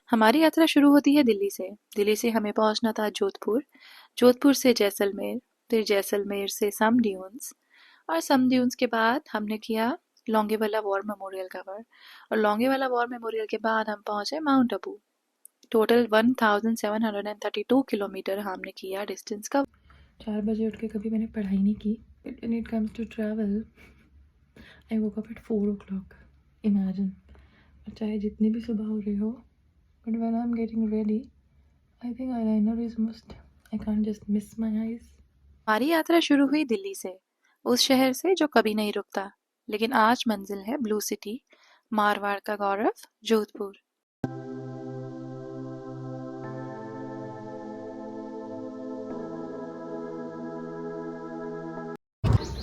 हमारी यात्रा शुरू होती है दिल्ली से। दिल्ली से हमें पहुंचना था जोधपुर, जोधपुर से जैसलमेर, फिर जैसलमेर से सम ड्यून्स और सम ड्यून्स के बाद हमने किया लोंगेवाला वॉर मेमोरियल कवर और लोंगेवाला वॉर मेमोरियल के बाद हम पहुंचे माउंट आबू। टोटल 1732 किलोमीटर हमने किया डिस्टेंस का। 4 बजे उठ के कभी मैंने पढ़ाई नहीं की, but when it comes to travel I woke up at 4 o'clock। Imagine, चाहे जितनी भी सुबह हो रही हो, but when I am getting ready I think eyeliner is must. I can't just miss my eyes. हमारी यात्रा शुरू हुई दिल्ली से, उस शहर से जो कभी नहीं रुकता, लेकिन आज मंजिल है ब्लू सिटी, मारवाड़ का गौरव, Jodhpur.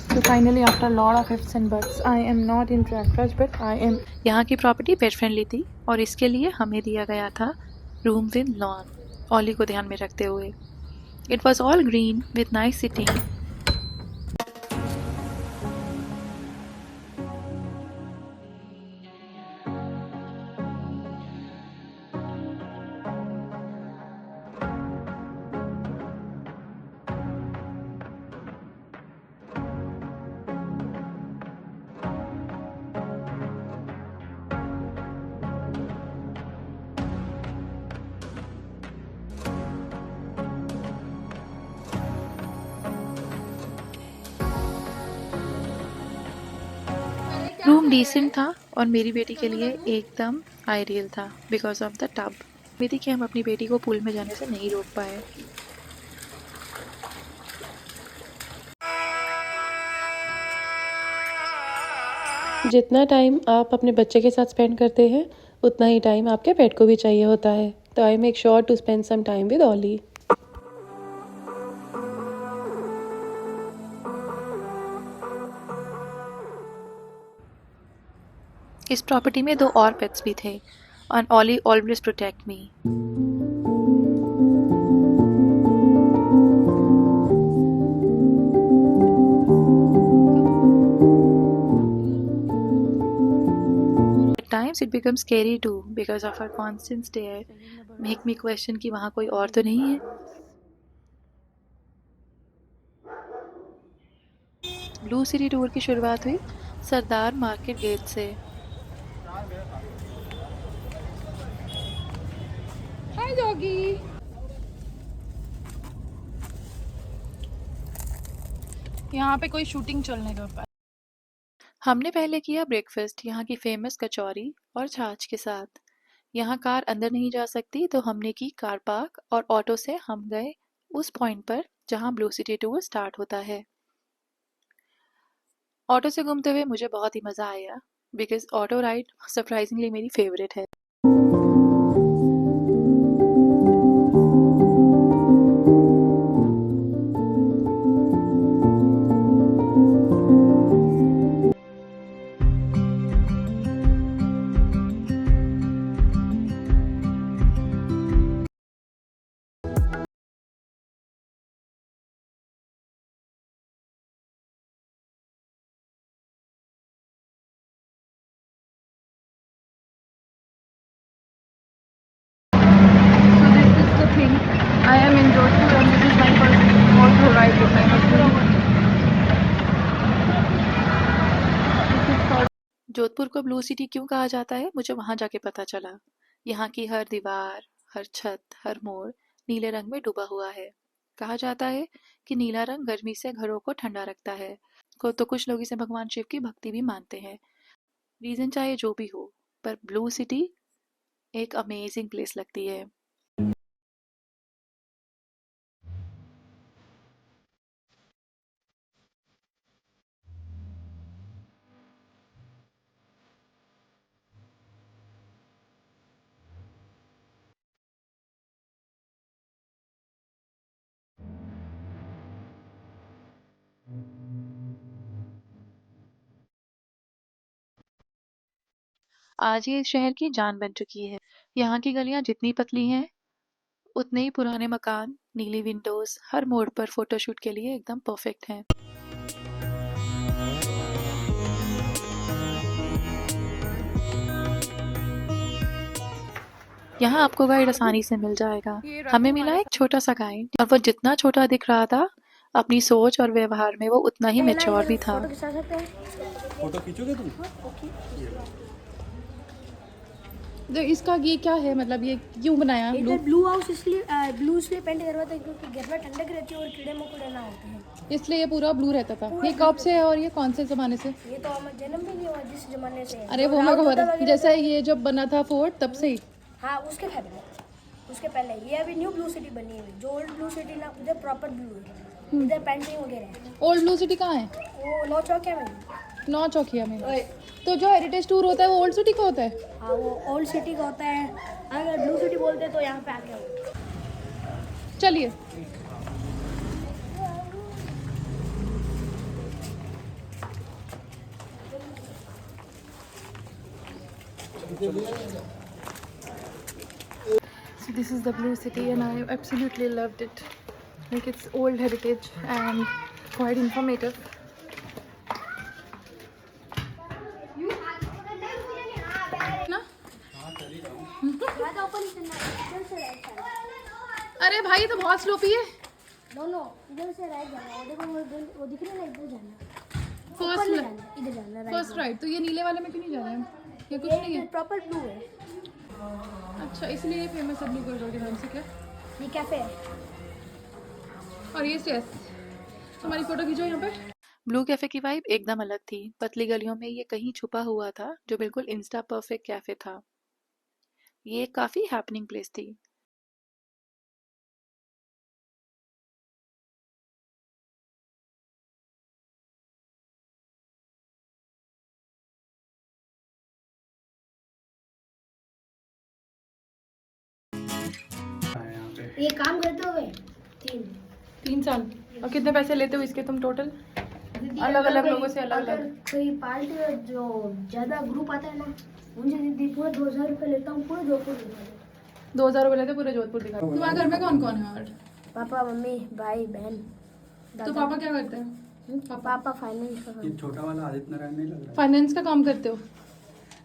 So finally, after a lot of ifs and buts, I am not in Prayagraj, but I am. यहाँ की प्रॉपर्टी पेट फ्रेंडली थी और इसके लिए हमें दिया गया था रूम विद लॉन, ओली को ध्यान में रखते हुए। It was all green with nice sitting. Room decent था और मेरी बेटी के लिए एकदम आइडियल था बिकॉज ऑफ द टब। बेटी कि हम अपनी बेटी को पूल में जाने से नहीं रोक पाए। जितना टाइम आप अपने बच्चे के साथ स्पेंड करते हैं, उतना ही टाइम आपके पेट को भी चाहिए होता है। तो I make sure to spend some time with Ollie. इस प्रॉपर्टी में 2 और पेट्स भी थे and Ollie always protect me. At times it becomes scary too because of her constant stare make me question कि वहाँ कोई और तो नहीं है। ब्लू सिटी टूर की शुरुआत हुई सरदार मार्केट गेट से। हाय डॉगी। यहाँ पे कोई शूटिंग चलने का पास। हमने पहले किया ब्रेकफास्ट यहाँ की फेमस कचौरी और छाछ के साथ। यहाँ कार अंदर नहीं जा सकती तो हमने की कार पार्क और ऑटो से हम गए उस पॉइंट पर जहाँ ब्लू सिटी टूर स्टार्ट होता है। ऑटो से घूमते हुए मुझे बहुत ही मज़ा आया बिकॉज ऑटो राइड सरप्राइजिंगली मेरी फेवरेट है। I am in Jodhpur and this is my first auto ride with my husband. Jodhpur को ब्लू सिटी क्यों कहा जाता है मुझे वहां जाके पता चला। यहाँ की हर दीवार, हर छत, हर मोड़ नीले रंग में डूबा हुआ है। कहा जाता है कि नीला रंग गर्मी से घरों को ठंडा रखता है। को तो कुछ लोग इसे भगवान शिव की भक्ति भी मानते हैं। रीजन चाहे जो भी हो, पर ब्लू सिटी एक अमेजिंग प्लेस लगती है। आज ये इस शहर की जान बन चुकी है। यहाँ की गलियां जितनी पतली हैं उतने ही पुराने मकान, नीली विंडोज हर मोड़ पर फोटोशूट के लिए एकदम परफेक्ट हैं। यहाँ आपको गाइड आसानी से मिल जाएगा। हमें मिला एक छोटा सा गाइड और वो जितना छोटा दिख रहा था अपनी सोच और व्यवहार में वो उतना ही मैच्योर भी था। फोटो खींचोगे तुम? तो इसका ये क्या है, मतलब ये क्यों बनाया? इधर ब्लू हाउस इसलिए पेंट करवाते हैं क्योंकि घर में ठंडक रहती है और कीड़े मकोड़े ना होते हैं, इसलिए ये पूरा ब्लू रहता था। ये कब से है और ये कौन से ज़माने से? ये तो हमारा जन्म भी नहीं हुआ जिस जमाने से है। अरे वो मेरे को पता है, जैसे ये जब बना था फोर्ट तब से ही। हाँ उसके पहले ये अभी न्यू ब्लू सिटी बनी है। जो ओल्ड ब्लू सिटी ना उधर प्रॉपर ब्लू है, इधर पेंटिंग वगैरह है। ओल्ड ब्लू सिटी कहाँ है? वो नौ चौकिया में। नौ चौकिया में। तो जो हेरिटेज टूर होता है वो ओल्ड सिटी का होता है? हाँ वो ओल्ड सिटी का होता है। अगर ब्लू सिटी बोलते हैं तो यहाँ पे आके आओ। चलिए। So this is the blue city and I absolutely loved it. Like it's old heritage and quite informative. ना? अरे भाई तो बहुत स्लोपी है। नो इधर से राइट जाना। वो देखो वो दिख रहा है ना, इधर जाना। फर्स्ट इधर जाना राइट। First right. तो ये नीले वाले में क्यों नहीं जा रहे हैं? ये कुछ नहीं है। प्रॉपर ब्लू है। अच्छा, इसलिए ये फेमस है ब्लू कलर के नाम से क्या? ये कैफे है। और ये स्टेज। हमारी फोटो खींचो यहाँ पे। ब्लू कैफे की वाइब एकदम अलग थी। पतली गलियों में ये कहीं छुपा हुआ था जो बिल्कुल इंस्टा परफेक्ट कैफे था। ये एक काफी हैपनिंग प्लेस थी। ये काम करते हुए 3 साल। और कितने पैसे लेते हो इसके तुम टोटल? अलग अलग लोगों से अलग अलग। कोई पार्टी जो ज्यादा ग्रुप आता है ना, मुझे दीदी पूरा 2000 रुपये लेता हूँ, पूरे जोधपुर दिखा देता 2000 रुपये लेते पूरे जोधपुर दिखा। तुम्हारे घर में कौन कौन है? और हूँ। पापा मम्मी भाई बहन तो पापा क्या करते हैं? पापा फाइनेंस का ये छोटा वाला आदित्य नारायण नहीं लग रहा है? फाइनेंस का काम करते हो?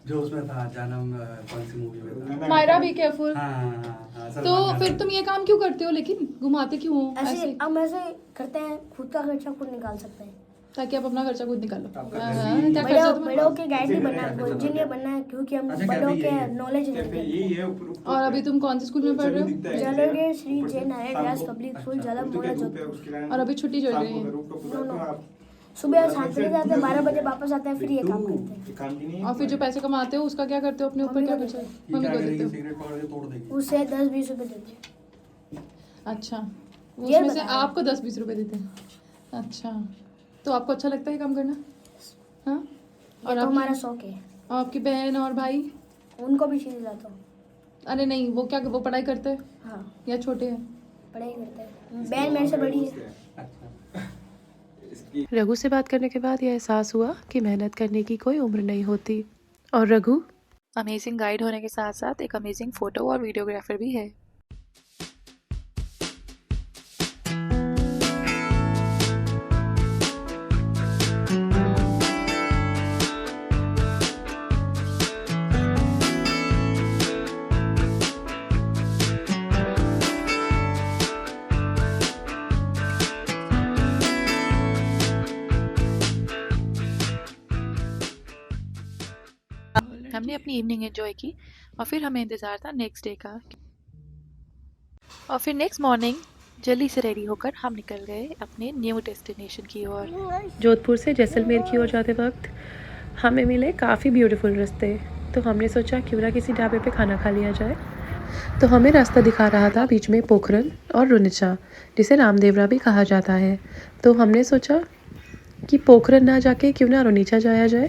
जो उसमें था जन्म, कौन सी मूवी में था? Myra be careful. हाँ, तो फिर तुम ये काम क्यों करते हो, लेकिन घुमाते क्यों हो ऐसे हम ऐसे करते हैं, खुद का खर्चा खुद निकाल सकते हैं ताकि आप अपना खर्चा खुद निकालो? क्या बड़े खर्चा तुम्हारा? बड़ों के गाइड नहीं बनना है, इंजीनियर बनना है, क्योंकि हम बड़ों के नॉलेज लेते हैं। और अभी तुम कौन से स्कूल में पढ़ रहे हो? जलोगे श्री जय नारायण व्यास पब्लिक स्कूल ज्यादा मोड़ा जोधपुर। और अभी छुट्टी चल रही है? सुबह 7 बजे जाते हैं, 12 बजे वापस आते हैं, फिर ये काम करते हैं। और फिर जो पैसे कमाते हो उसका क्या करते हो? अपने ऊपर क्या खर्चा? मम्मी को देते हो? सिगरेट पकड़ के तोड़ देगी। उससे 10-20 रुपए देते हैं। अच्छा, ये उसमें से बताओ। आपको 10-20 रुपए देते हैं? अच्छा, तो आपको अच्छा लगता है ये काम करना? हाँ। और और हमारा शौक है। आपकी बहन और भाई? उनको भी सीख लाता हूँ। अरे नहीं, वो क्या, वो पढ़ाई करते हैं हाँ या छोटे हैं? पढ़ाई करते हैं। बहन मेरे से बड़ी है। रघु से बात करने के बाद यह एहसास हुआ कि मेहनत करने की कोई उम्र नहीं होती। और रघु अमेजिंग गाइड होने के साथ साथ एक अमेजिंग फोटो और वीडियोग्राफर भी है। हमने अपनी इवनिंग एंजॉय की और फिर हमें इंतज़ार था नेक्स्ट डे का। और फिर नेक्स्ट मॉर्निंग जल्दी से रेडी होकर हम निकल गए अपने न्यू डेस्टिनेशन की ओर। जोधपुर से जैसलमेर की ओर जाते वक्त हमें मिले काफ़ी ब्यूटीफुल रास्ते, तो हमने सोचा क्यों ना किसी ढाबे पे खाना खा लिया जाए। तो हमें रास्ता दिखा रहा था बीच में पोखरन और रुनिचा, जिसे रामदेवरा भी कहा जाता है। तो हमने सोचा कि पोखरन ना जाके क्यों ना रुनिचा जाया जाए,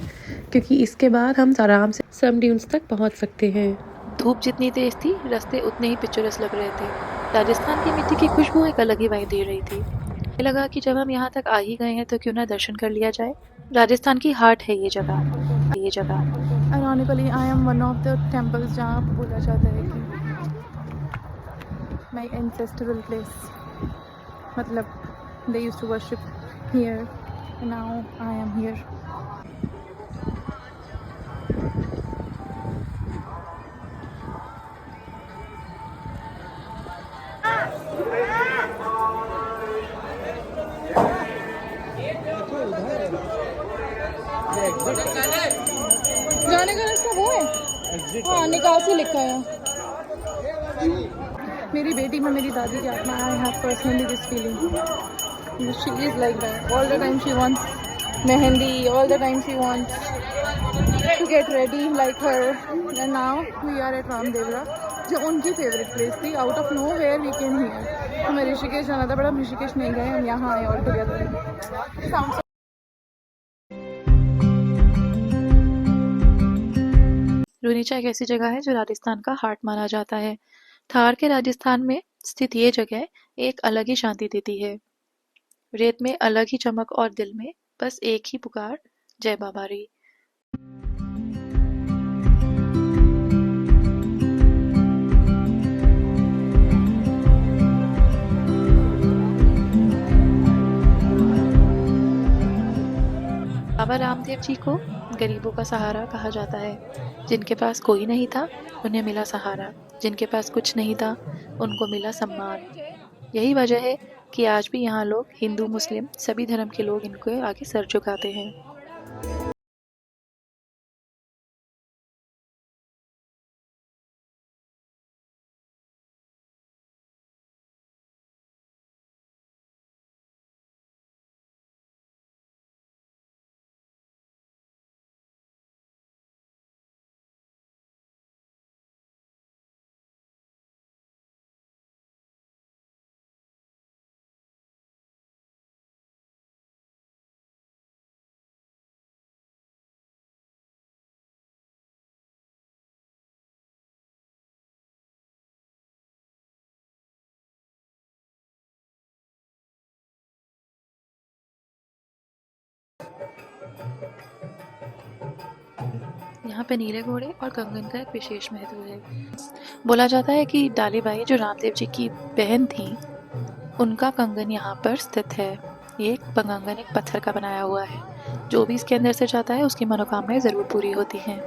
क्योंकि इसके बाद हम आराम से सम ड्यून्स तक पहुंच सकते हैं। धूप जितनी तेज थी रास्ते उतने ही पिक्चरस लग रहे थे। राजस्थान की मिट्टी की खुशबू एक अलग ही वाइब दे रही थी। मुझे लगा कि जब हम यहाँ तक आ ही गए हैं तो क्यों ना दर्शन कर लिया जाए। राजस्थान की हार्ट है ये जगह। Ironically, I am one of the temples जहाँ बोला जाता है कि my ancestral place, मतलब they used to worship here and now I am here. जाने का रास्ता वो है। हाँ, निकासी लिखा है। मेरी बेटी में मेरी दादी की आत्मा। I have personally this feeling. She is like that all the time. She wants mehndi, all the time she wants to get ready like her. And now we are at Ramdevra, जो उनकी फेवरेट प्लेस थी. Out of nowhere we came here. हमें ऋषिकेश जाना था, but हम ऋषिकेश नहीं गए, हम यहाँ आए ऑल टुगेदर. रूनीचा एक ऐसी जगह है जो राजस्थान का हार्ट माना जाता है। थार के राजस्थान में स्थित ये जगह एक अलग ही शांति देती है। रेत में अलग ही चमक और दिल में बस एक ही पुकार, जय बाबा री। बाबा रामदेव जी को गरीबों का सहारा कहा जाता है। जिनके पास कोई नहीं था उन्हें मिला सहारा, जिनके पास कुछ नहीं था उनको मिला सम्मान। यही वजह है कि आज भी यहाँ लोग, हिंदू मुस्लिम सभी धर्म के लोग, इनको आगे सर झुकाते हैं। यहाँ पे नीले घोड़े और कंगन का एक विशेष महत्व है। बोला जाता है कि डालीबाई जो रामदेव जी की बहन थी, उनका कंगन यहाँ पर स्थित है। ये कंगन एक पत्थर का बनाया हुआ है। जो भी इसके अंदर से जाता है उसकी मनोकामनाएं जरूर पूरी होती हैं।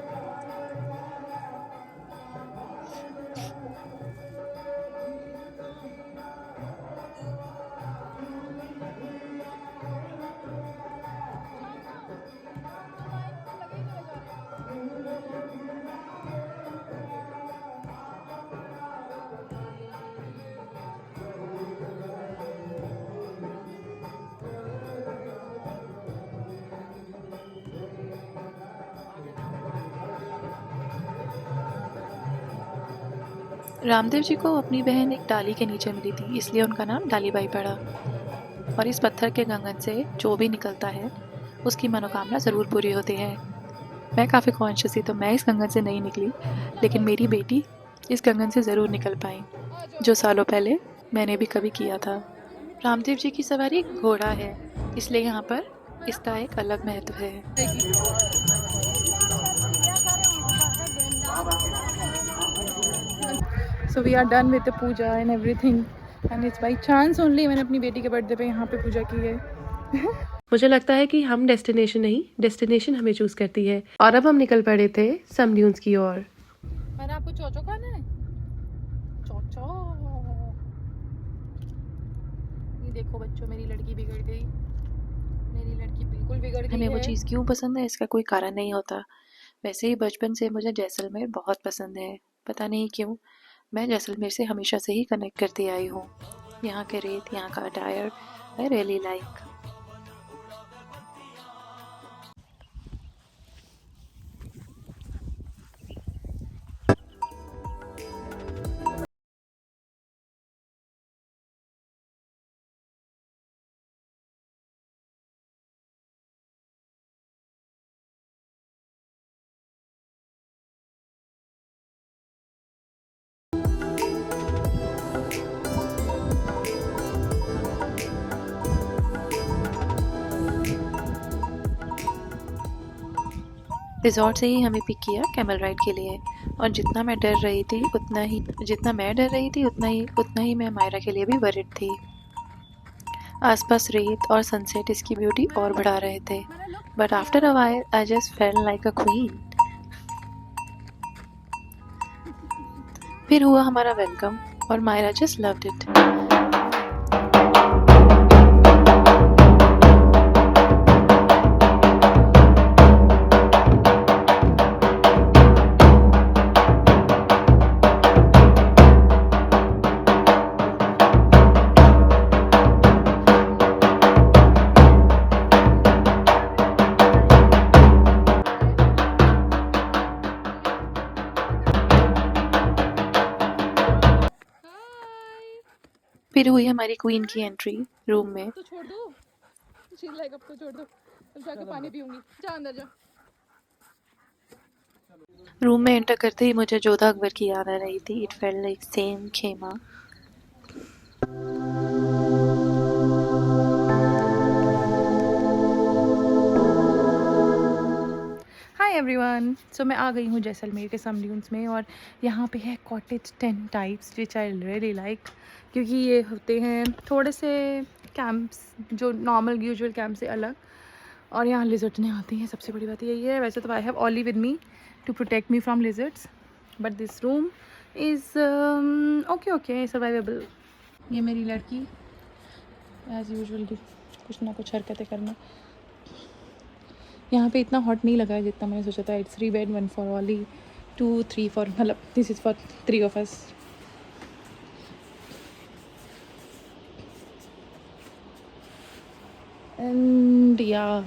रामदेव जी को अपनी बहन एक डाली के नीचे मिली थी, इसलिए उनका नाम डालीबाई पड़ा। और इस पत्थर के कंगन से जो भी निकलता है उसकी मनोकामना ज़रूर पूरी होती है। मैं काफ़ी कॉन्शियस थी तो मैं इस कंगन से नहीं निकली, लेकिन मेरी बेटी इस कंगन से ज़रूर निकल पाई, जो सालों पहले मैंने भी कभी किया था। रामदेव जी की सवारी घोड़ा है, इसलिए यहाँ पर इसका एक अलग महत्व है। So we are done with the puja and everything, and it's by chance only मैंने अपनी बेटी के बर्थडे पे यहाँ पे पूजा की है। मुझे लगता है कि हम डेस्टिनेशन नहीं, डेस्टिनेशन हमें चूज करती है। और अब हम निकल पड़े थे सम ड्यून्स की ओर। मैंने आपको चोचो खाना है। चोचो, ये देखो बच्चों, मेरी लड़की बिगड़ गई। मेरी लड़की बिल्कुल बिगड़ गई हमें वो है। चीज़ क्यों पसंद है इसका कोई कारण नहीं होता। वैसे ही बचपन से मुझे जैसलमेर बहुत पसंद है। पता नहीं क्यों, मैं जैसलमेर से हमेशा से ही कनेक्ट करती आई हूँ। यहाँ के रेत, यहाँ का attire, I really like. Resort से ही हमें पिक किया कैमल राइड के लिए, और जितना मैं डर रही थी उतना ही मैं मायरा के लिए भी वरिड थी। आसपास रेत और सनसेट इसकी ब्यूटी और बढ़ा रहे थे, but after a while I just felt like a queen. फिर हुआ हमारा वेलकम और मायरा जस्ट लव्ड इट। फिर हुई हमारी क्वीन की एंट्री रूम में। तो छोड़ दो, शील लाइक अब तो छोड़ दो, अब जाके पानी पीऊंगी, जा अंदर जा। रूम में एंटर करते ही मुझे जोधा अकबर की याद आ रही थी। इट फेल्ट लाइक सेम खेमा। हाय एवरीवन, सो मैं आ गई हूँ जैसलमेर के सम ड्यून्स में, और यहाँ पे है cottage tent types which I really like, क्योंकि ये होते हैं थोड़े से कैंप्स जो नॉर्मल यूजुअल कैंप से अलग, और यहाँ लिजर्ड्स नहीं आती हैं। सबसे बड़ी बात यही है। वैसे तो I have Ollie with me to protect me from lizards, but this room is okay survivable. ये मेरी लड़की एज़ यूजुअल कुछ ना कुछ हरकतें करना। यहाँ पे इतना हॉट नहीं लगा है जितना मैंने सोचा था। It's 3 bed 1 for Ollie, 2 3 for, मतलब this is for 3 of us. And yeah,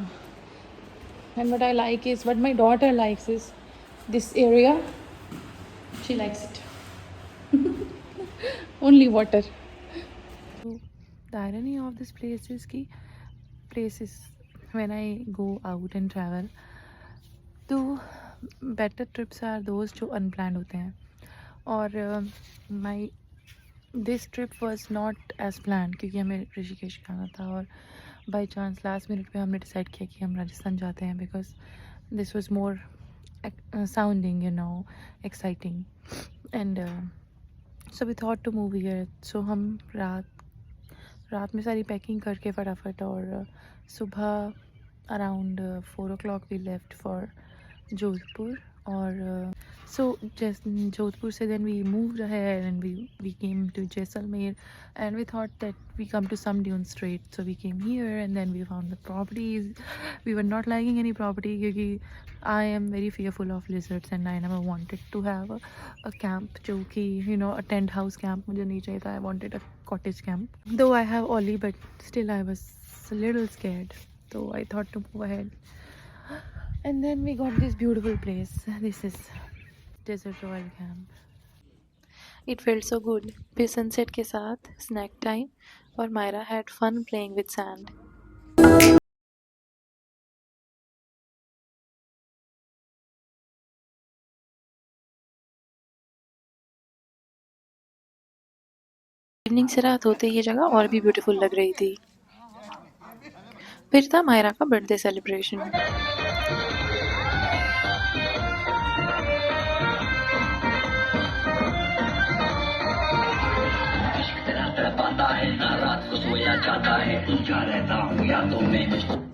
and what I like is, what my daughter likes is this area. She likes it. Only water. So the irony of this place is कि places when I go out and travel, तो better trips are those जो unplanned होते हैं, और my this trip was not as planned, क्योंकि हमें ऋषिकेश जाना था, और बाई चांस लास्ट मिनट पे हमने डिसाइड किया कि हम राजस्थान जाते हैं, because this was more sounding, you know, exciting, and so we thought to move here. So हम रात में सारी पैकिंग करके फटाफट, और सुबह around 4 o'clock we left for Jodhpur, और so just जोधपुर से then we moved ahead and we came to Jaisalmer, and we thought that we come to some dunes straight, so we came here, and then we found the properties. We were not liking any property क्योंकि I am very fearful of lizards, and I never wanted to have a camp जो कि you know a tent house camp मुझे नहीं चाहिए था. I wanted a cottage camp, though I have Ollie, but still I was a little scared, so I thought to move ahead. And then we got this beautiful place. This is Desert Royal Camp. It felt so good. फिर sunset के साथ snack time, और Myra had fun playing with sand. Evening से रात होते ये जगह और भी ब्यूटीफुल लग रही थी. फिर था मायरा का बर्थडे सेलिब्रेशन. तड़पाता है ना रात को सोया जाता है, तुझा रहता हूँ यादों में मुझको।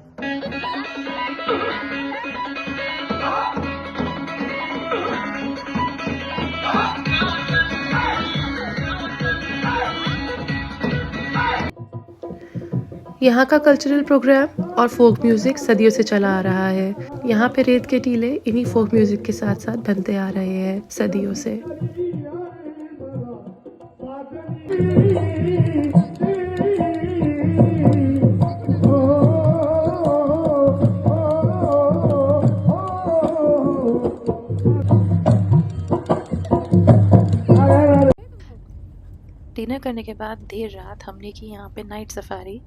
यहाँ का कल्चरल प्रोग्राम और फोक म्यूज़िक सदियों से चला आ रहा है. यहाँ पे रेत के टीले इन्हीं फोक म्यूज़िक के साथ साथ बनते आ रहे हैं सदियों से. डिनर करने के बाद देर रात हमने की यहाँ पे नाइट सफारी.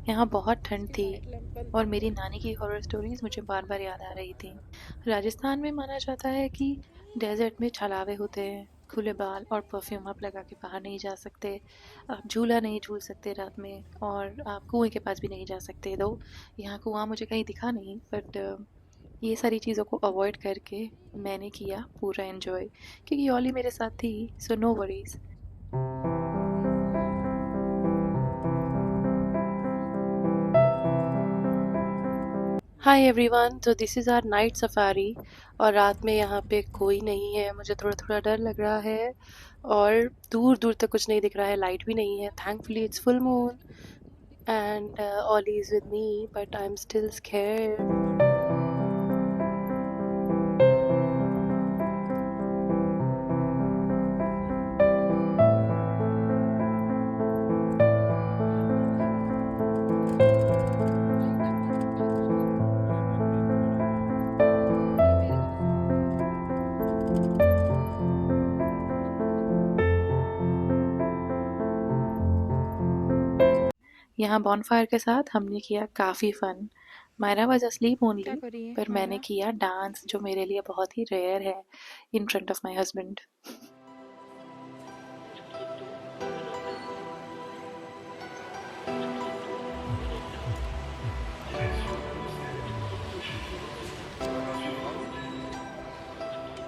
यहाँ बहुत ठंड थी, और मेरी नानी की हॉरर स्टोरीज मुझे बार बार याद आ रही थी. राजस्थान में माना जाता है कि डेजर्ट में छलावे होते हैं, खुले बाल और परफ्यूम आप लगा के बाहर नहीं जा सकते, आप झूला नहीं झूल सकते रात में, और आप कुएं के पास भी नहीं जा सकते. दो यहाँ कुआं मुझे कहीं दिखा नहीं, बट ये सारी चीज़ों को अवॉइड करके मैंने किया पूरा एंजॉय, क्योंकि ऑली मेरे साथ थी, so no worries. Hi everyone, तो this is our night safari, और रात में यहाँ पे कोई नहीं है. मुझे थोड़ा थोड़ा डर लग रहा है, और दूर दूर तक कुछ नहीं दिख रहा है, लाइट भी नहीं है. Thankfully it's full moon, and Ollie is with me, but I am still scared. यहाँ बॉनफायर के साथ हमने किया काफ़ी fun. Myra was asleep only, क्या कर रही है पर मैंने मायरा? किया डांस, जो मेरे लिए बहुत ही रेयर है, in front of my husband.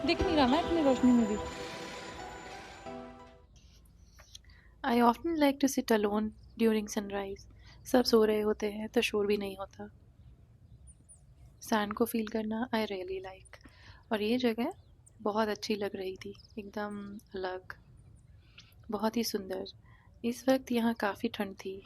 दिख नहीं रहा मैं इतनी रोशनी में भी। I often like to sit alone during sunrise. सब सो रहे होते हैं तो शोर भी नहीं होता। सैंड को फील करना आई रियली लाइक। और ये जगह बहुत अच्छी लग रही थी, एकदम अलग, बहुत ही सुंदर। इस वक्त यहाँ काफ़ी ठंड थी।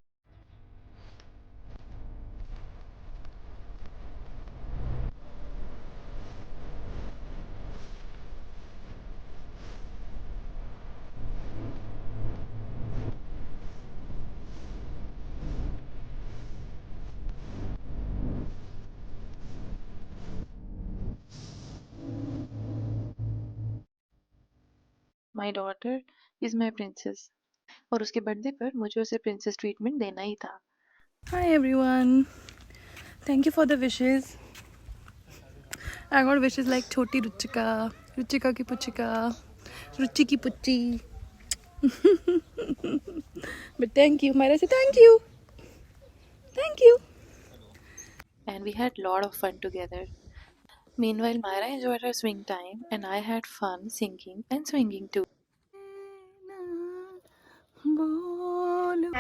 My daughter is my princess, और उसके बर्थडे पर मुझे उसे प्रिंसेस ट्रीटमेंट देना ही था। Hi everyone. Thank you for the wishes. I got wishes like Choti Ruchika, Ruchika ki Puchika, Ruchi ki Puchi. But thank you. Myra say thank you. Thank you. And we had lot of fun together. Meanwhile, Myra enjoyed her swing time, and I had fun singing and swinging too. बोलो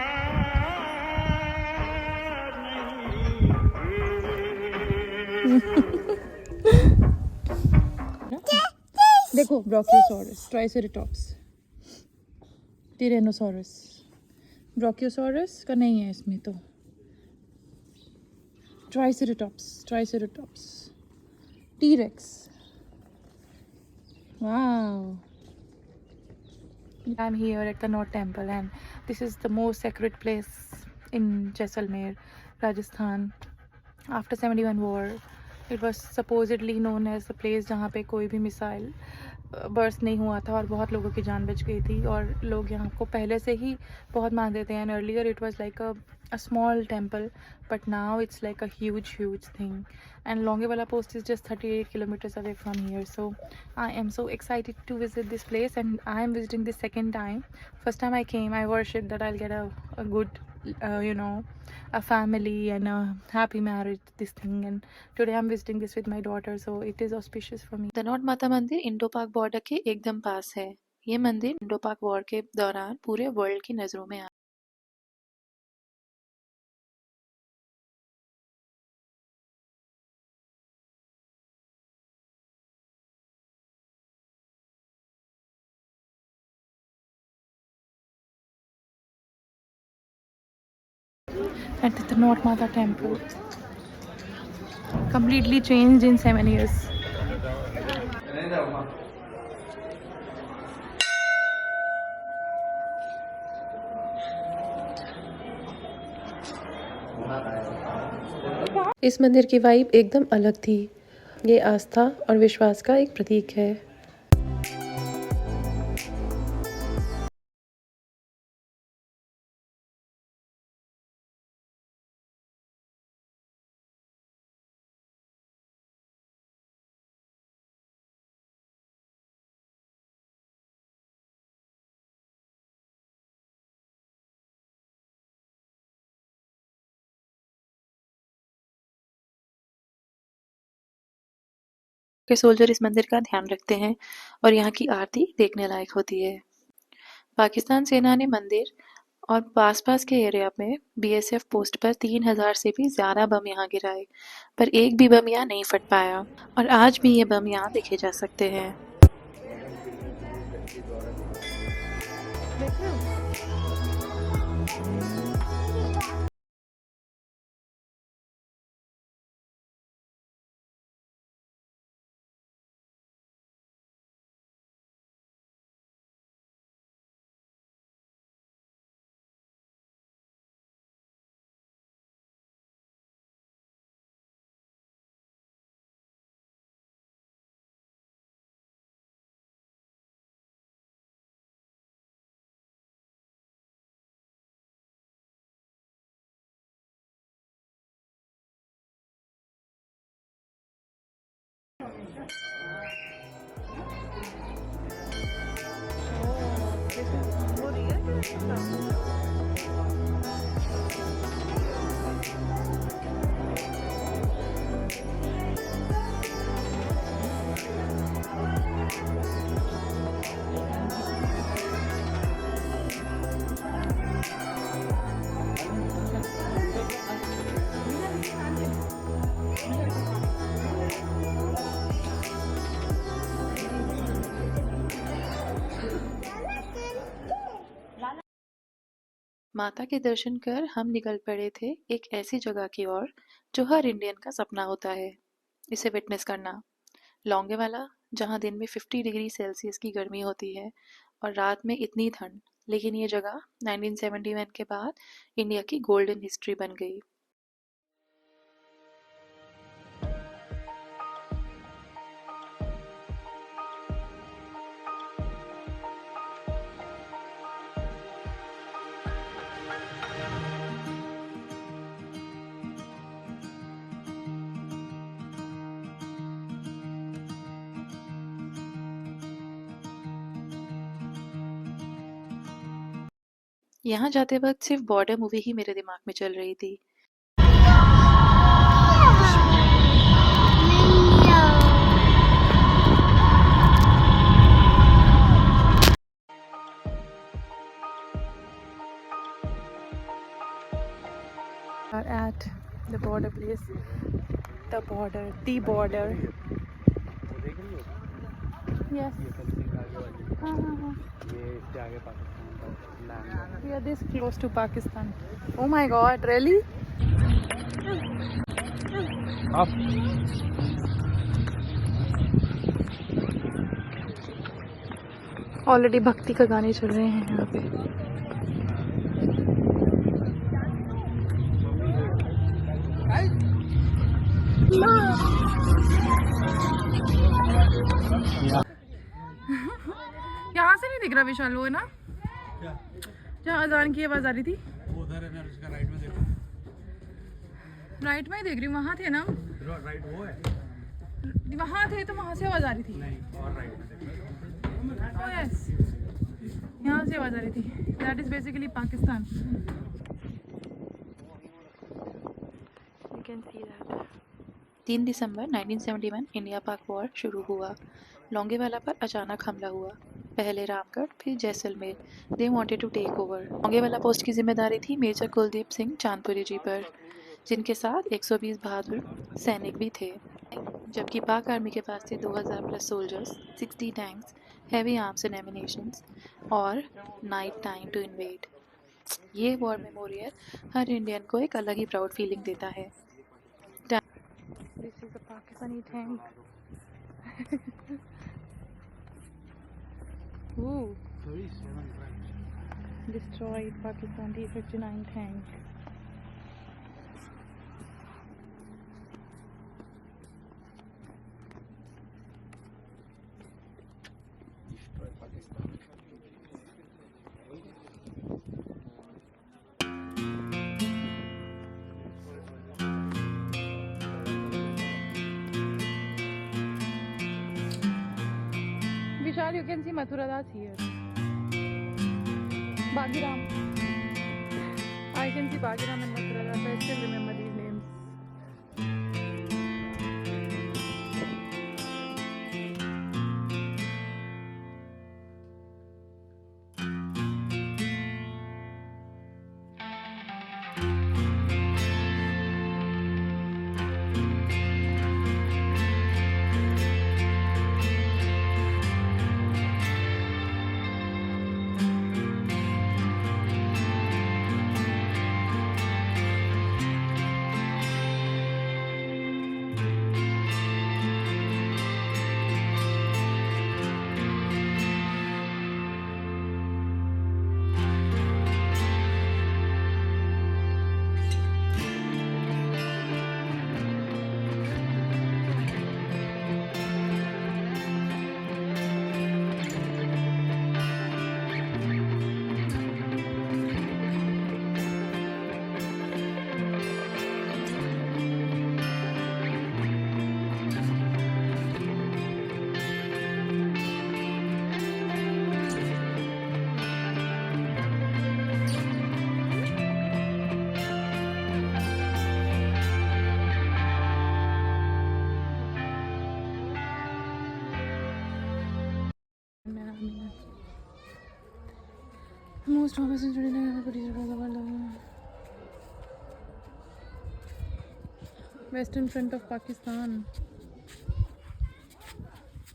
देखो ब्रोकियोसॉरस, ट्राइसेरेटॉप्स, टिरेनोसॉरस। ब्रोकियोसॉरस का नहीं है इसमें तो। ट्राइसेरेटॉप्स, ट्राइसेरेटॉप्स, T-Rex. Wow. I'm here at the North Temple, and this is the most sacred place in Jaisalmer, Rajasthan. After 71 war, it was supposedly known as the place जहाँ पे कोई भी मिसाइल बर्स्ट नहीं हुआ था और बहुत लोगों की जान बच गई थी, और लोग यहाँ को पहले से ही बहुत मानते थे। And earlier it was like a small temple, but now it's like a huge thing. And Longewala post is just 38 kilometers away from here, so I am so excited to visit this place, and I am visiting this second time. First time I came, I worshipped that I'll get a good a family and a happy marriage, this thing, and today I'm visiting this with my daughter, so it is auspicious for me. धनौट माता मंदिर Indo पाक border के एकदम पास है। ये मंदिर Indo पाक war के दौरान पूरे वर्ल्ड की नज़रों में आया। At the North Mata temple, completely changed in 7 years. इस मंदिर की वाइब एकदम अलग थी। ये आस्था और विश्वास का एक प्रतीक है। के सोल्जर इस मंदिर का ध्यान रखते हैं और यहाँ की आरती देखने लायक होती है। पाकिस्तान सेना ने मंदिर और पास के एरिया में बीएसएफ पोस्ट पर 3000 से भी ज्यादा बम यहाँ गिराए, पर एक भी बम यहाँ नहीं फट पाया, और आज भी ये बम यहाँ देखे जा सकते हैं। माता के दर्शन कर हम निकल पड़े थे एक ऐसी जगह की ओर जो हर इंडियन का सपना होता है इसे विटनेस करना। लौंगेवाला, जहाँ दिन में 50 डिग्री सेल्सियस की गर्मी होती है और रात में इतनी ठंड, लेकिन ये जगह 1971 के बाद इंडिया की गोल्डन हिस्ट्री बन गई। यहाँ जाते वक्त सिर्फ बॉर्डर मूवी ही मेरे दिमाग में चल रही थी। Are at the border place. The border. Yes. हाँ. ये इसके आगे पाकिस्तान का land. We are this close to Pakistan. Oh my God! Really? Already भक्ति का गाने चल रहे हैं यहाँ पे। यहाँ से नहीं दिख रहा विशाल, वो है ना जहाँ अजान की आवाज आ रही थी। वो उधर है ना, उसका राइट में देखो। राइट में ही देख रही हूँ, वहाँ थे ना। राइट वो है, वहाँ थे तो वहाँ से आवाज आ रही थी। नहीं और राइट में देखो। Oh yes, यहाँ से आवाज आ रही थी। That is basically Pakistan. You can see that. 3 December 1971 India पाक वॉर शुरू हुआ। लौंगेवाला पर अचानक हमला हुआ। पहले रामगढ़, फिर Jaisalmer. They wanted to take over. Longewala post की जिम्मेदारी थी मेजर कुलदीप सिंह चांदपुरी जी पर, जिनके साथ 120 बहादुर सैनिक भी थे। जबकि पाक आर्मी के पास थे 2000 plus soldiers, 60 tanks, heavy arms and emanations और नाइट टाइम टू इन्वेड। ये वॉर मेमोरियल हर इंडियन को एक अलग ही प्राउड फीलिंग देता है। This is a Pakistani tank. Ooh. 37 tracks. Destroyed Pakistan T-59 tank. Vishal, you can see Mathura Das here. Baghiram. I can see Baghiram and Mathura Das. I still remember these names. Most Thomas and Judy never put each other together. Western front of Pakistan.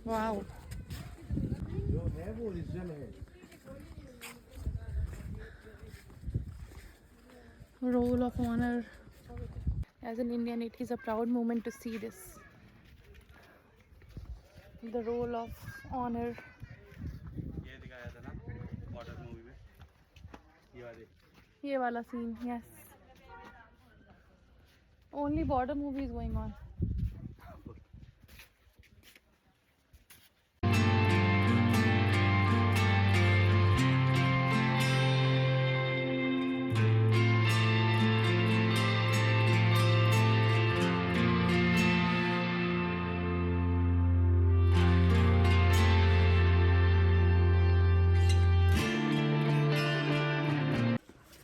Wow. Roll of honor. As an Indian, it is a proud moment to see this. The roll of honor. ये दिखाया था ना border movie में, ये वाला scene, yes. Only border movie is going on.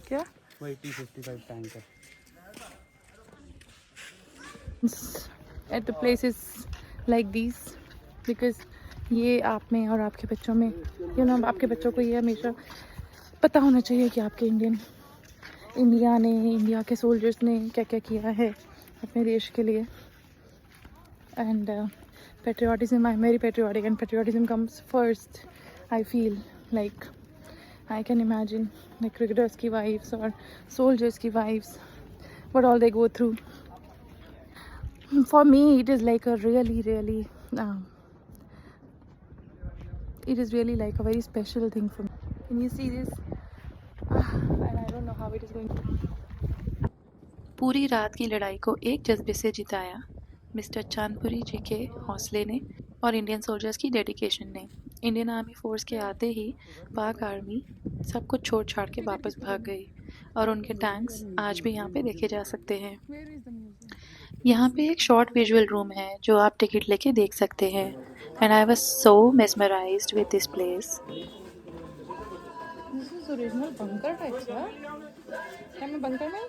क्या? वही T-55 tank है। At the places like these, because ये आप में और आपके बच्चों में, आपके बच्चों को ये हमेशा पता होना चाहिए कि आपके इंडिया के सोल्जर्स ने क्या क्या किया है अपने देश के लिए. And patriotism, I'm very patriotic, and patriotism comes first. I feel like I can imagine like cricketers की wives or soldiers की wives, what all they go through. For me, it is like a really it is really like a very special thing for me. Can you see this? And I don't know how it is going to. पूरी रात की लड़ाई को एक जज्बे से जिताया mister Chandpuri जी के हौसले ने और इंडियन सोल्जर्स की डेडिकेशन ने. इंडियन आर्मी फोर्स के आते ही पाक आर्मी सब कुछ छोड़ छाड़ के वापस भाग गई और उनके टैंक्स आज भी यहाँ पे देखे जा सकते हैं. यहाँ पे एक शॉर्ट विजुअल रूम है जो आप टिकट लेके देख सकते हैं. And I was so mesmerised with this place. This is original bunker type, sir. क्या मैं bunker में?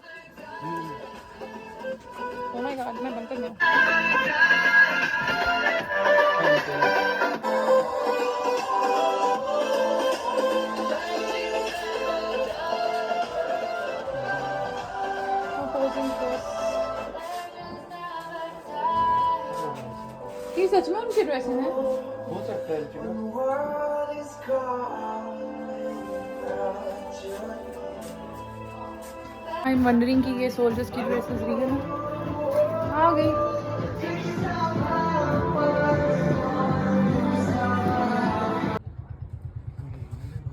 Oh my God, मैं bunker में हूँ. Opposing force. ये सच में उनकी ड्रेसेस हैं? हो सकता है I'm wondering कि ये soldiers की ड्रेसेस रियल हैं? आ गई.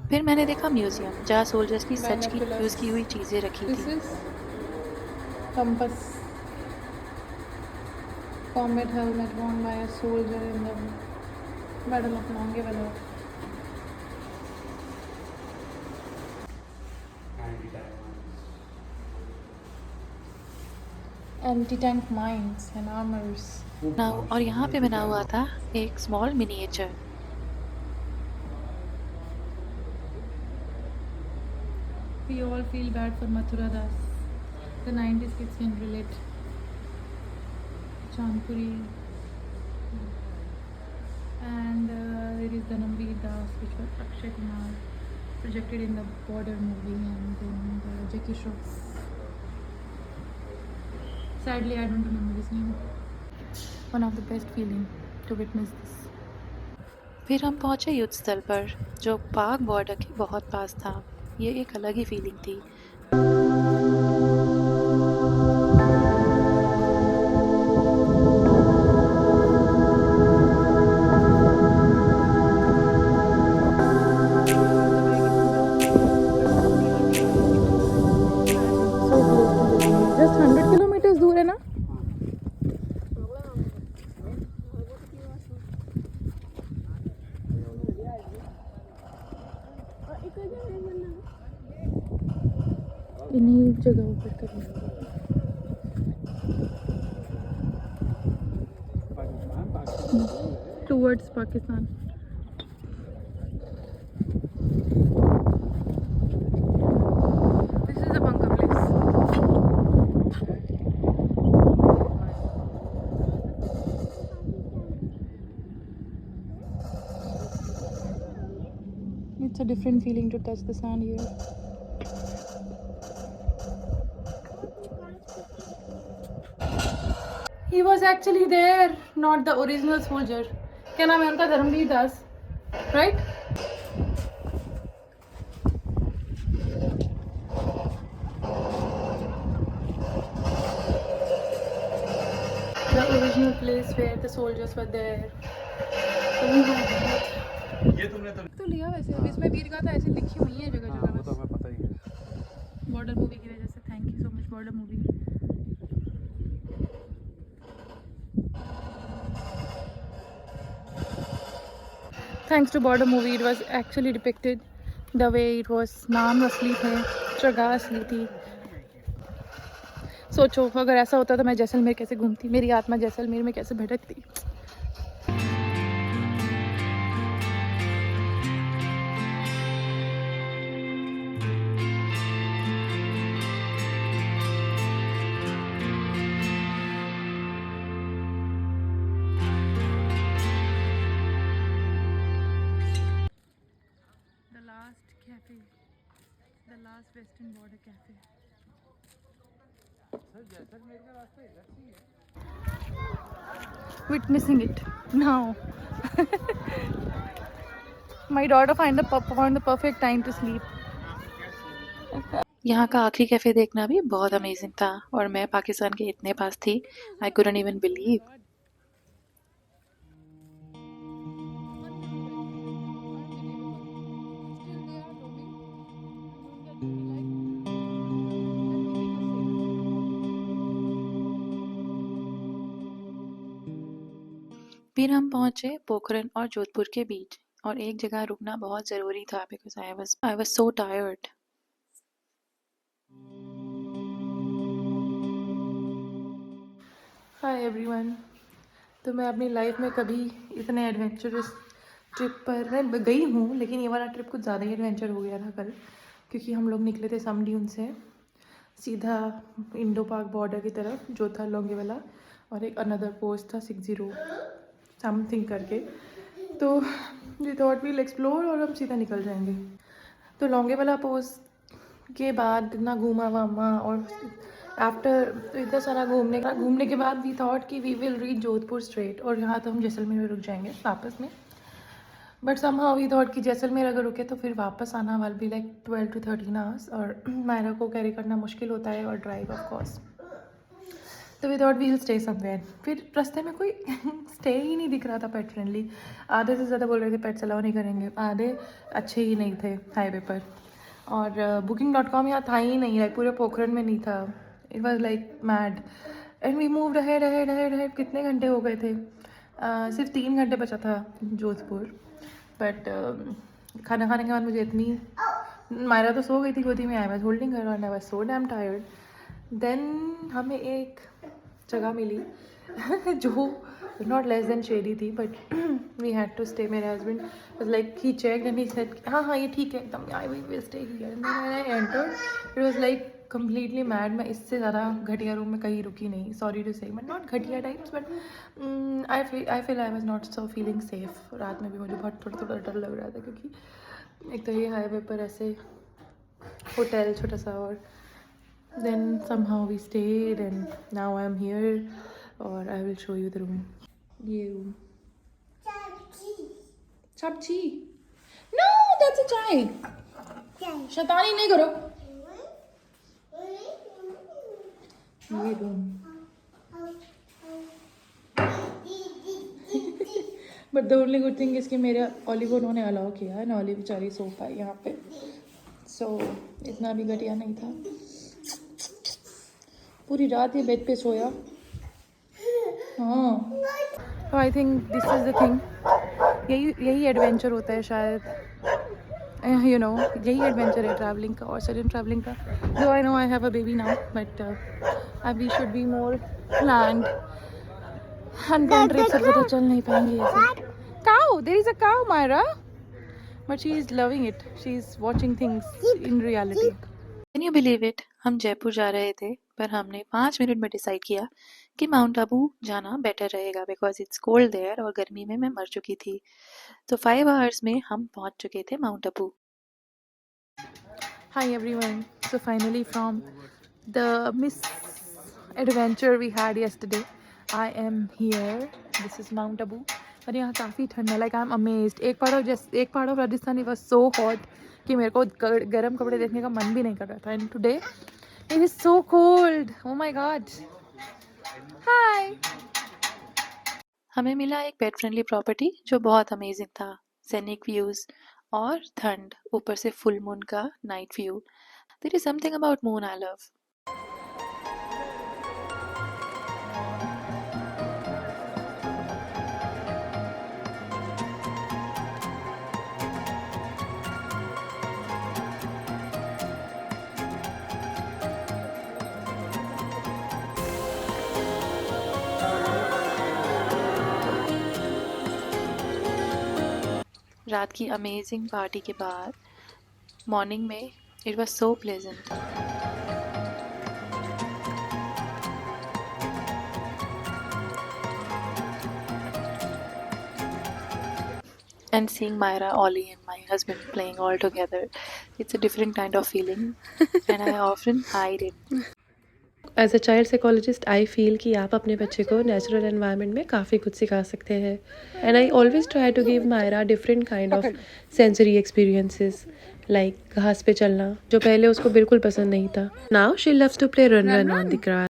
फिर मैंने देखा म्यूजियम जहाँ सोल्जर्स की सच की यूज़ की हुई चीज़ें रखी This थी. is compass. Combat helmet worn by a soldier in the Battle of Longeville. Anti-tank mines and armors. और यहाँ पे बना हुआ था एक small miniature. We all feel bad for Mathura Das. The 90s kids can relate. Chandpuri. And there is Dhanamveer Das, which was Akshay Kumar, projected in the Border movie, and then the Jackie Shroff. Sadly, I don't remember his name. One of the best feeling to witness this. फिर हम पहुँचे युद्ध स्थल पर जो पाक border के बहुत पास था. ये एक अलग ही फीलिंग थी. Just 100 kilometers दूर है ना? इन्हीं जगहों पर करना. Towards Pakistan. This is a bunker place. It's a different feeling to touch the sand here. He was actually there, not the original soldier. क्या नाम है उनका? धर्मवीर दास, right? The original place where the soldiers were there. तो लिया वैसे अब इसमें वीर गाथा ऐसे लिखी हुई है जगह जगह बस। हमें पता ही है। बॉर्डर मूवी की वजह से thank you so much border movie. Thanks to border movie, it was actually depicted the way it was. नाम असली थे, जगह असली थी। सोचो अगर ऐसा होता तो मैं जैसलमेर कैसे घूमती, मेरी आत्मा जैसलमेर में कैसे भटकती। The last cafe, the last western border cafe. Witnessing it now. My daughter found the perfect time to sleep. यहाँ का आखिरी कैफ़े देखना भी बहुत अमेजिंग था और मैं पाकिस्तान के इतने पास थी, आई कुडंट इवन बिलीव। फिर हम पहुंचे पोखरन और जोधपुर के बीच और एक जगह रुकना बहुत ज़रूरी था because I was so tired. Hi everyone. तो मैं अपनी लाइफ में कभी इतने एडवेंचरस ट्रिप पर मैं गई हूँ, लेकिन ये वाला ट्रिप कुछ ज़्यादा ही एडवेंचर हो गया था कल, क्योंकि हम लोग निकले थे समड्यून से सीधा इंडो पाक बॉर्डर की तरफ जो था लोंगेवाला, और एक अनदर पोस्ट था 60 समथिंग करके। तो वी थॉट वील एक्सप्लोर और हम सीधा निकल जाएंगे। तो लोंगेवाला पोस्ट के बाद इतना घूमा वामा और आफ्टर तो इतना सारा घूमने के बाद वी थॉट कि we will reach Jodhpur straight और यहाँ तो हम जैसलमेर में रुक जाएंगे वापस में। बट समहाउ वी थॉट कि जैसलमेर अगर रुके तो फिर वापस आना वाल भी लाइक 12 to 13 आवर्स और मायरा को कैरी करना मुश्किल होता है और ड्राइव ऑफ कोर्स। तो we thought we will stay somewhere. फिर रास्ते में कोई स्टे ही नहीं दिख रहा था पेट फ्रेंडली। आधे से ज़्यादा बोल रहे थे पेट्स अलाउ नहीं करेंगे, आधे अच्छे ही नहीं थे हाईवे पर। और booking.com यहाँ था ही नहीं, लाइक पूरे पोखरन में नहीं था। It was like mad and we moved ahead. कितने घंटे हो गए थे? सिर्फ 3 घंटे बचा था जोधपुर। बट खाना खाने के बाद मुझे इतनी मायरा तो सो गई थी गोदी में, I was holding her and I was so damn tired. Then हमें एक जगह मिली जो नॉट लेस देन शेडी थी, but we had to stay. मेरे husband was like he checked and he said हाँ ये ठीक है एकदम, I will stay here. And then I entered, it was like completely mad. मैं इससे ज़्यादा घटिया रूम में कहीं रुकी नहीं, sorry to say, but not घटिया types, but I feel I was not so feeling safe. रात में भी मुझे बहुत थोड़ा डर लग रहा था, क्योंकि एक तो ये हाईवे पर ऐसे होटल छोटा सा, और then somehow we stayed and now I'm here or I will show you the room. ये room. सब्जी? No, that's a chai. शैतानी नहीं करो। ये room. But the only good thing is कि मेरे ओली को उन्होंने अलाउ किया है ना, ओली बेचारी सो पाई यहाँ पे, so इतना भी घटिया नहीं था। पूरी रात ये बेड पे सोया। हाँ, तो I think this is the thing. यही एडवेंचर होता है शायद, यू नो, यही एडवेंचर है ट्रैवलिंग का और सडन ट्रैवलिंग का। Though I know I have a baby now, but we should be more planned. Unplanned trip से तो चल नहीं पाएंगे ऐसे। Cow, there is a cow Myra, but she is loving it, she is watching things in reality. Can you believe it, हम जयपुर जा रहे थे पर हमने 5 मिनट में डिसाइड किया कि माउंट आबू जाना बेटर रहेगा बिकॉज इट्स कोल्ड देयर और गर्मी में मैं मर चुकी थी। तो 5 आवर्स में हम पहुंच चुके थे mount Abu. Hi everyone. So finally from the misadventure we had yesterday, I am here. This is Mount Abu. और यहाँ काफ़ी ठंड है. Like I'm amazed. एक part of Rajasthan was so hot कि मेरे को गर्म कपड़े देखने का मन भी नहीं कर रहा था. And today it is so cold. Oh my god. Hi. हमें मिला एक पेट फ्रेंडली प्रॉपर्टी जो बहुत अमेजिंग था। सैनिक व्यूज और ठंड, ऊपर से फुल मून का night view. There is something about moon I love. रात की अमेजिंग पार्टी के बाद मॉर्निंग में it was so pleasant. And seeing Myra, Ollie and my husband playing all together, it's a different kind of feeling and I often hide it. As a child psychologist I feel कि आप अपने बच्चे को natural environment में काफ़ी कुछ सिखा सकते हैं and I always try to give Myra different kind of sensory experiences like घास पे चलना जो पहले उसको बिल्कुल पसंद नहीं था। Now she loves to play run run on the grass.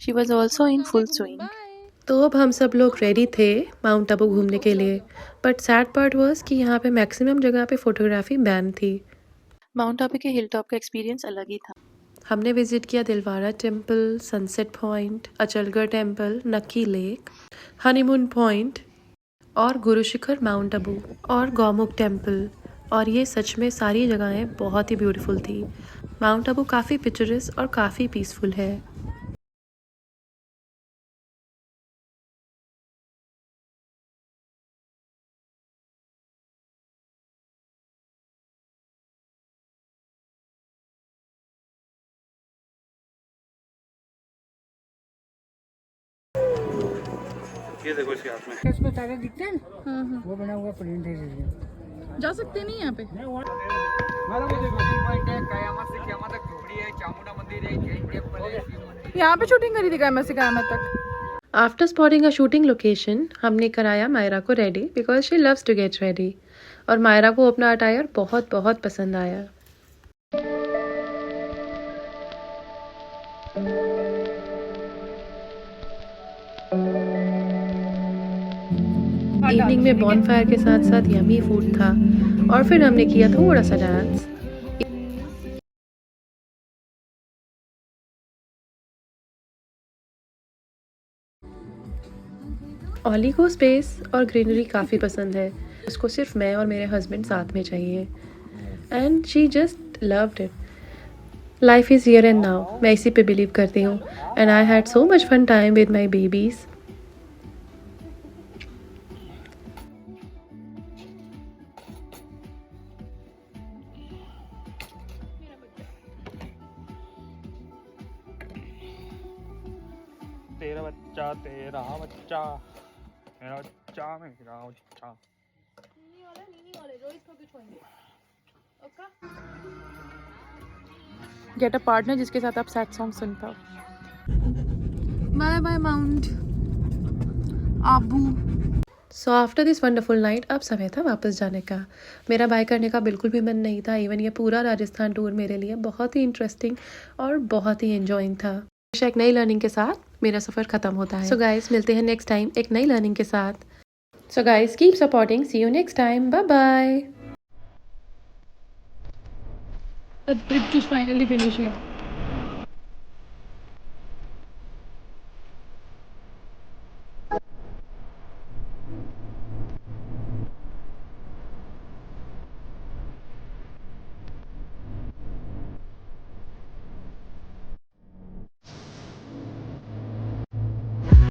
She was also in full swing. तो अब हम सब लोग रेडी थे माउंट आबू घूमने के लिए, बट सैड पार्ट वाज कि यहाँ पे मैक्सिमम जगह पे फोटोग्राफी बैन थी। माउंट आबू के हिल टॉप का एक्सपीरियंस अलग ही था। हमने विजिट किया Dilwara temple, sunset point, Achalgarh temple, नक्की लेक, हनीमून पॉइंट और गुरु शिखर माउंट आबू और गौमुख टेम्पल। और ये सच में सारी जगहें बहुत ही ब्यूटीफुल थी। माउंट आबू काफ़ी पिक्चरस और काफ़ी पीसफुल है। ये देखो इसके हाथ में। इसमें तारे दिखते हैं ना, वो बना हुआ प्रिंट है। जा सकते नहीं यहाँ पे। यहाँ पे शूटिंग करी थी कयामत Se Qayamat Tak. After spotting a shooting location हमने कराया मायरा को ready because she loves to get ready और मायरा को अपना अटायर बहुत बहुत पसंद आया। इवनिंग में बॉनफायर के साथ साथ यमी फूड था और फिर हमने किया थोड़ा सा डांस। ऑली को स्पेस और ग्रीनरी काफ़ी पसंद है, उसको सिर्फ मैं और मेरे हस्बैंड साथ में चाहिए and she just loved it. Life is here and now, मैं इसी पे बिलीव करती हूँ and I had so much fun time with my babies. तेरा बच्चा मेरा बच्चा मेरा बच्चा। गेट अ पार्टनर जिसके साथ आप सैड सॉन्ग सुन पाओ। Bye bye Mount. Abu. So after this wonderful night अब समय था वापस जाने का। मेरा बाय करने का बिल्कुल भी मन नहीं था। इवन ये पूरा राजस्थान टूर मेरे लिए बहुत ही इंटरेस्टिंग और बहुत ही एंजॉइंग था। हमेशा एक नई लर्निंग के साथ मेरा सफ़र ख़त्म होता है। सो गाइस मिलते हैं नेक्स्ट टाइम एक नई लर्निंग के साथ। So guys keep supporting, see you next time, bye bye. The trip is finally finishing.